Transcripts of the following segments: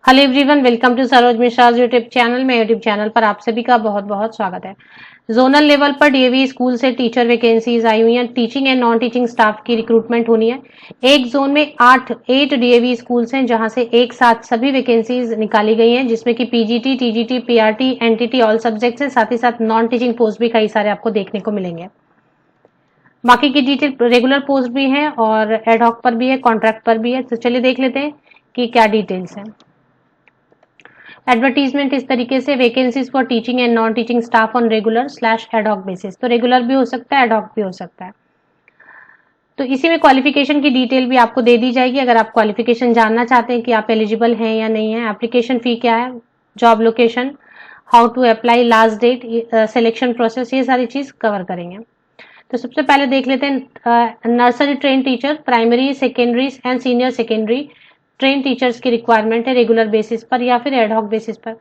Hello everyone, welcome to Saroj Mishra YouTube channel में। YouTube channel पर आप सभी का बहुत बहुत स्वागत है। जोनल लेवल पर डीएवी स्कूल से टीचर वैकेंसीज आई हुई हैं। Teaching and non teaching staff की रिक्रूटमेंट होनी है। एक जोन में 8 डीएवी स्कूल्स हैं, जहां से एक साथ सभी वैकेंसीज निकाली गई हैं, जिसमें कि PGT, TGT, PRT, NTT all subjects हैं। साथ ही साथ नॉन टीचिंग पोस्ट भी कई सारे आपको देखने को मिलेंगे। बाकी की डिटेल रेगुलर पोस्ट भी है और एडहॉक पर भी है, कॉन्ट्रैक्ट पर भी है। तो चलिए देख लेते हैं कि क्या डिटेल्स हैं। एडवर्टीजमेंट इस तरीके से, vacancies for teaching and non teaching staff on regular slash ad hoc basis. तो रेगुलर भी हो सकता है, एडहॉक भी हो सकता है। तो इसी में क्वालिफिकेशन की डिटेल भी आपको दे दी जाएगी। अगर आप क्वालिफिकेशन जानना चाहते हैं कि आप एलिजिबल हैं या नहीं है, एप्लीकेशन फी क्या है, job location, how to apply, last date, selection process, ये सारी चीज कवर करेंगे। तो सबसे पहले देख लेते हैं nursery train teacher, primary, secondary and senior secondary train teachers की रिक्वायरमेंट है रेगुलर बेसिस पर या फिर एडहॉक बेसिस पर।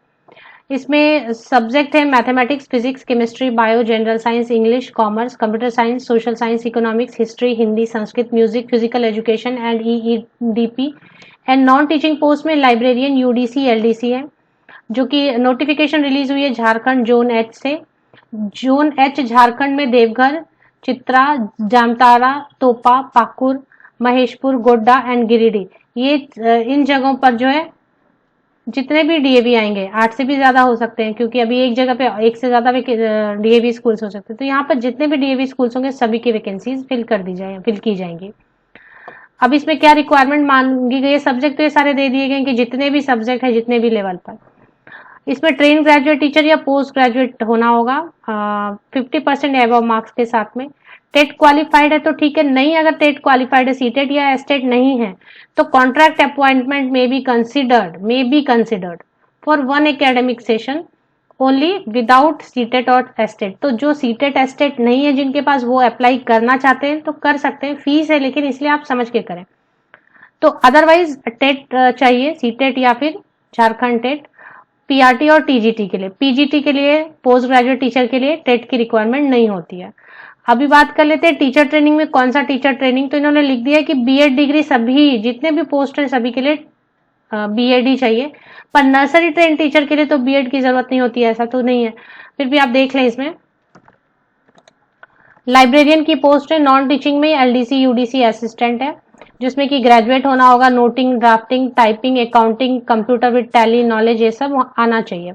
इसमें सब्जेक्ट है mathematics, physics, chemistry, bio, general science, English, commerce, computer science, social science, economics, history, Hindi, Sanskrit, music, physical education and EEDP. And non teaching post में librarian, UDC, LDC है, जो कि नोटिफिकेशन रिलीज हुई है Jharkhand zone H से। Zone H Jharkhand में देवघर, चित्रा, जामताड़ा, तोपा, Pakur, Maheshpur, Godda and Giridih, ये इन जगहों पर जो है जितने भी डीएवी आएंगे, 8 से भी ज्यादा हो सकते हैं, क्योंकि अभी एक जगह पे एक से ज्यादा डीएवी स्कूल्स हो सकते हैं। तो यहाँ पर जितने भी डीएवी स्कूल्स होंगे सभी की वैकेंसीज फिल की जाएंगी। अब इसमें क्या रिक्वायरमेंट मांगी गई है, सब्जेक्ट तो ये सारे दे दिए गए कि जितने भी सब्जेक्ट है, जितने भी लेवल पर। इसमें ट्रेन ग्रेजुएट टीचर या पोस्ट ग्रेजुएट होना होगा 50% एबव मार्क्स के साथ में। टेट क्वालिफाइड है तो ठीक है, नहीं अगर टेट क्वालिफाइड है, सीटेट या एस्टेट नहीं है, तो कॉन्ट्रैक्ट अपॉइंटमेंट में be considered for 1 academic session only without CTET और एस्टेट। तो जो सीटेट एस्टेट नहीं है जिनके पास, वो अप्लाई करना चाहते हैं तो कर सकते हैं, फीस है लेकिन इसलिए आप समझ के करें। तो अदरवाइज टेट चाहिए, सीटेट या फिर झारखंड टेट। पीआरटी और टीजीटी के लिए, पीजीटी के लिए, पोस्ट ग्रेजुएट टीचर के लिए टेट की रिक्वायरमेंट नहीं होती है। अभी बात कर लेते हैं टीचर ट्रेनिंग में कौन सा टीचर ट्रेनिंग। तो इन्होंने लिख दिया है कि बीएड डिग्री सभी जितने भी पोस्ट है सभी के लिए बीएड ही चाहिए, पर नर्सरी ट्रेन टीचर के लिए तो बीएड की जरूरत नहीं होती है, ऐसा तो नहीं है। फिर भी आप देख लें, इसमें लाइब्रेरियन की पोस्ट है, नॉन टीचिंग में एलडीसी, यूडीसी असिस्टेंट है, जिसमें कि ग्रेजुएट होना होगा, noting, drafting, typing, accounting, computer with Tally knowledge, ये सब आना चाहिए।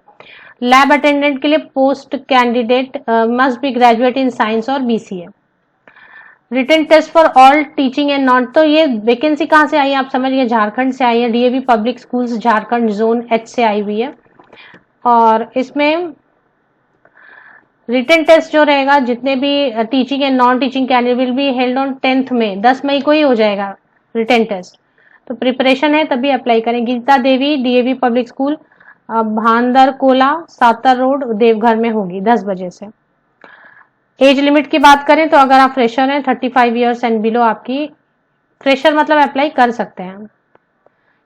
लैब अटेंडेंट के लिए post candidate must be graduate in science और BCA. Written test for all teaching and non. तो ये वैकेंसी कहां से आई है आप समझिए, झारखंड से आई है, DAV public schools Jharkhand zone H से आई हुई है। और इसमें रिटन टेस्ट जो रहेगा, जितने भी teaching and non teaching candidate will be held on 10th में, 10 मई को ही हो जाएगा रिटन टेस्ट। तो प्रिपरेशन है तभी अप्लाई करें। Geeta Devi DAV public school Bhandar Kola, Satar road, Deoghar में होगी 10 बजे से। एज लिमिट की बात करें तो अगर आप फ्रेशर हैं 35 ईयर्स एंड बिलो, आपकी फ्रेशर मतलब अप्लाई कर सकते हैं।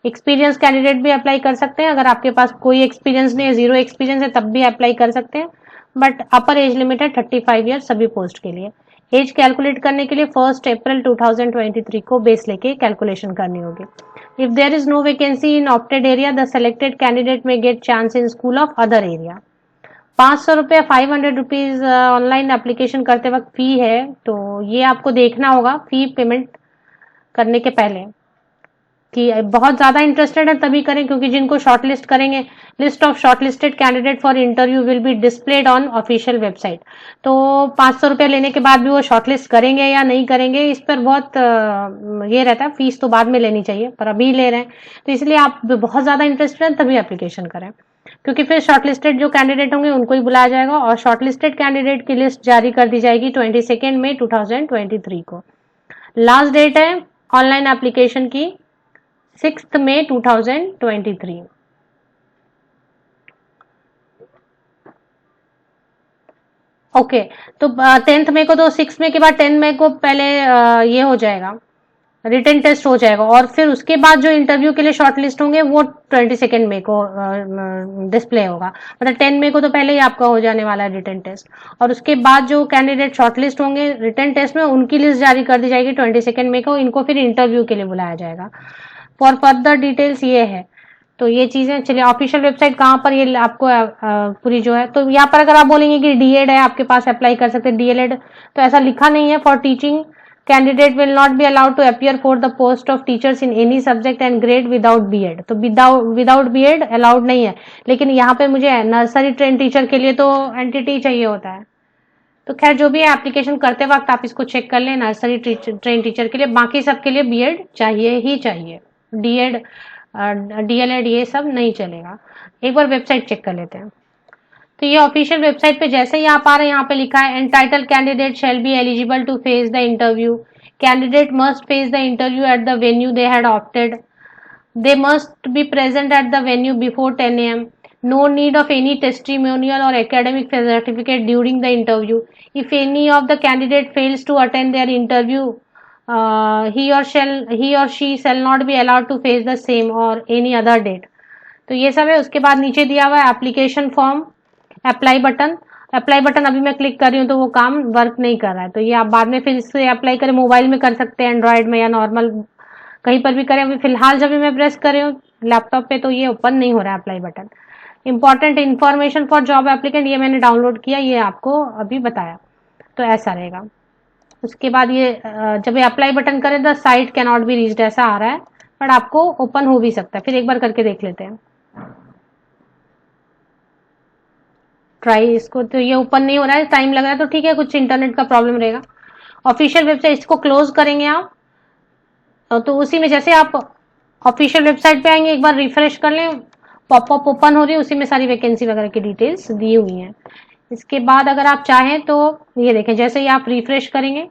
एक्सपीरियंस कैंडिडेट भी अप्लाई कर सकते हैं, अगर आपके पास कोई एक्सपीरियंस नहीं है, 0 एक्सपीरियंस है, तब भी अप्लाई कर सकते हैं। बट अपर एज लिमिट है 35 ईयर सभी पोस्ट के लिए। एज कैलकुलेट करने के लिए 1 अप्रैल 2023 को बेस लेके कैलकुलेशन करनी होगी। If there is no vacancy in opted area, the selected candidate may get chance in school of other area. 500 रुपये, 500 रुपीज ऑनलाइन एप्लीकेशन करते वक्त फी है, तो ये आपको देखना होगा फी पेमेंट करने के पहले कि बहुत ज्यादा इंटरेस्टेड है तभी करें, क्योंकि जिनको शॉर्टलिस्ट करेंगे, list of shortlisted candidate for interview will be displayed on official website. तो 500 रुपये लेने के बाद भी वो शॉर्टलिस्ट करेंगे या नहीं करेंगे, इस पर बहुत ये रहता है। फीस तो बाद में लेनी चाहिए, पर अभी ले रहे हैं, तो इसलिए आप बहुत ज्यादा इंटरेस्टेड हैं तभी एप्लीकेशन करें, क्योंकि फिर शॉर्टलिस्टेड जो कैंडिडेट होंगे उनको ही बुलाया जाएगा। और शॉर्टलिस्टेड कैंडिडेट की लिस्ट जारी कर दी जाएगी 22 मई 2023 को। लास्ट डेट है ऑनलाइन एप्लीकेशन की 6 मई 2023। ओके, तो 10th मई को, तो 6 मई के बाद 10 मई को पहले ये हो जाएगा, रिटन टेस्ट हो जाएगा, और फिर उसके बाद जो इंटरव्यू के लिए शॉर्टलिस्ट होंगे वो 22 मई को डिस्प्ले होगा। मतलब 10 मई को तो पहले ही आपका हो जाने वाला है रिटन टेस्ट, और उसके बाद जो कैंडिडेट शॉर्टलिस्ट होंगे रिटन टेस्ट में, उनकी लिस्ट जारी कर दी जाएगी 22 मई को। इनको फिर इंटरव्यू के लिए बुलाया जाएगा। फॉर फर्दर डिटेल्स ये है तो ये चीजें चलिए ऑफिशियल वेबसाइट कहाँ पर ये आपको पूरी जो है, तो यहाँ पर अगर आप बोलेंगे कि डीएड है आपके पास अप्लाई कर सकते हैं डीएलएड, तो ऐसा लिखा नहीं है। For teaching candidate will not be allowed to appear for the post of teachers in any subject and grade without BEd, तो विदाउट बीएड अलाउड नहीं है। लेकिन यहाँ पे मुझे नर्सरी ट्रेन टीचर के लिए तो एनटीटी चाहिए होता है। तो खैर जो भी है एप्लीकेशन करते वक्त आप इसको चेक कर लें, नर्सरी ट्रेन टीचर के लिए, बाकी सबके लिए बीएड चाहिए ही चाहिए, डीएड डीएलएड ये सब नहीं चलेगा। एक बार वेबसाइट चेक कर लेते हैं। तो ये ऑफिशियल वेबसाइट पे जैसे ही आप आ रहे हैं, यहाँ पे लिखा है entitle candidate shall be eligible to face the interview, candidate must face the interview at the venue they had opted, they must be present at the venue before 10 a.m. No need of any testimonial or academic certificate during the interview. If any of the candidate fails to attend their interview, he or she shall not be allowed to face the same or any other date. तो ये सब है। उसके बाद नीचे दिया हुआ है application form, apply button. Apply button अभी मैं क्लिक कर रही हूँ तो वो काम वर्क नहीं कर रहा है, तो ये आप बाद में फिर इससे अप्लाई करें, मोबाइल में कर सकते हैं, एंड्रॉयड में या नॉर्मल कहीं पर भी करें। अभी फिलहाल जब भी मैं प्रेस कर रही हूँ लैपटॉप पे तो ये ओपन नहीं हो रहा है apply button. Important information for job applicant, ये मैंने डाउनलोड किया, ये आपको अभी बताया, तो ऐसा रहेगा। उसके बाद ये जब ये अप्लाई बटन करें the site can not be reached ऐसा आ रहा है, बट आपको ओपन हो भी सकता है। फिर एक बार करके देख लेते हैं ट्राई इसको। तो ये ओपन नहीं हो रहा है, टाइम लग रहा है, तो ठीक है, कुछ इंटरनेट का प्रॉब्लम रहेगा। ऑफिशियल वेबसाइट इसको क्लोज करेंगे आप, तो उसी में जैसे आप ऑफिशियल वेबसाइट पे आएंगे एक बार रिफ्रेश कर लें, पॉपअप ओपन हो रही है, उसी में सारी वैकेंसी वगैरह की डिटेल्स दी हुई हैं। इसके बाद अगर आप चाहें तो ये देखें, जैसे ही आप रिफ्रेश करेंगे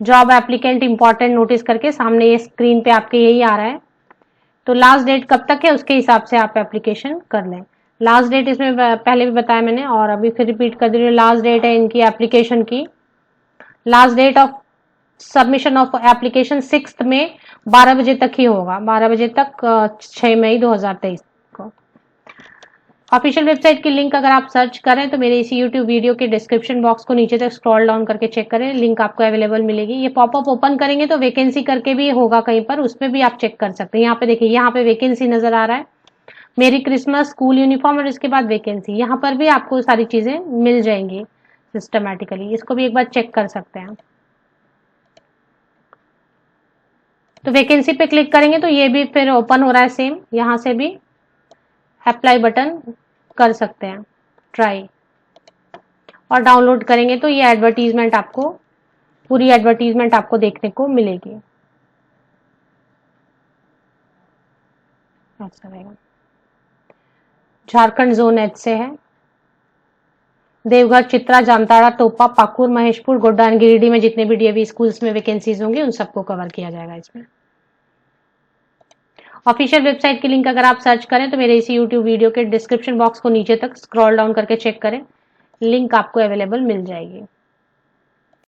जॉब एप्लीकेंट इंपॉर्टेंट नोटिस करके सामने ये स्क्रीन पे आपके यही आ रहा है। तो लास्ट डेट कब तक है उसके हिसाब से आप एप्लीकेशन कर लें। लास्ट डेट इसमें पहले भी बताया मैंने और अभी फिर रिपीट कर दे रही हूँ, लास्ट डेट है इनकी एप्लीकेशन की, last date of submission of application 6 में 12 बजे तक ही होगा, 12 बजे तक 6 मई 2023 को। ऑफिशियल वेबसाइट की लिंक अगर आप सर्च करें तो मेरे इसी यूट्यूब वीडियो के डिस्क्रिप्शन बॉक्स को नीचे तक स्क्रॉल डाउन करके चेक करें, लिंक आपको अवेलेबल मिलेगी। ये पॉपअप ओपन करेंगे तो वैकेंसी करके भी होगा कहीं पर, उसमें भी आप चेक कर सकते हैं। यहाँ पे देखिए, यहाँ पे वैकेंसी नजर आ रहा है, मेरी क्रिसमस स्कूल यूनिफॉर्म, और इसके बाद वैकेंसी, यहाँ पर भी आपको सारी चीजें मिल जाएंगी सिस्टमैटिकली। इसको भी एक बार चेक कर सकते हैं। तो वैकेंसी पे क्लिक करेंगे तो ये भी फिर ओपन हो रहा है सेम, यहां से भी अप्लाई बटन कर सकते हैं ट्राई, और डाउनलोड करेंगे तो ये एडवर्टीजमेंट आपको, पूरी एडवर्टीजमेंट आपको देखने को मिलेगी। ऐसा रहेगा। झारखंड जोन एच से है, देवघर, चित्रा, जामताड़ा, टोपा, पाकुर, महेशपुर, गोड्डा एंड गिरिडीह में जितने भी डीएवी स्कूल्स में वैकेंसीज होंगी उन सबको कवर किया जाएगा इसमें। ऑफिशियल वेबसाइट की लिंक अगर आप सर्च करें तो मेरे इसी यूट्यूब वीडियो के डिस्क्रिप्शन बॉक्स को नीचे तक स्क्रॉल डाउन करके चेक करें, लिंक आपको अवेलेबल मिल जाएगी।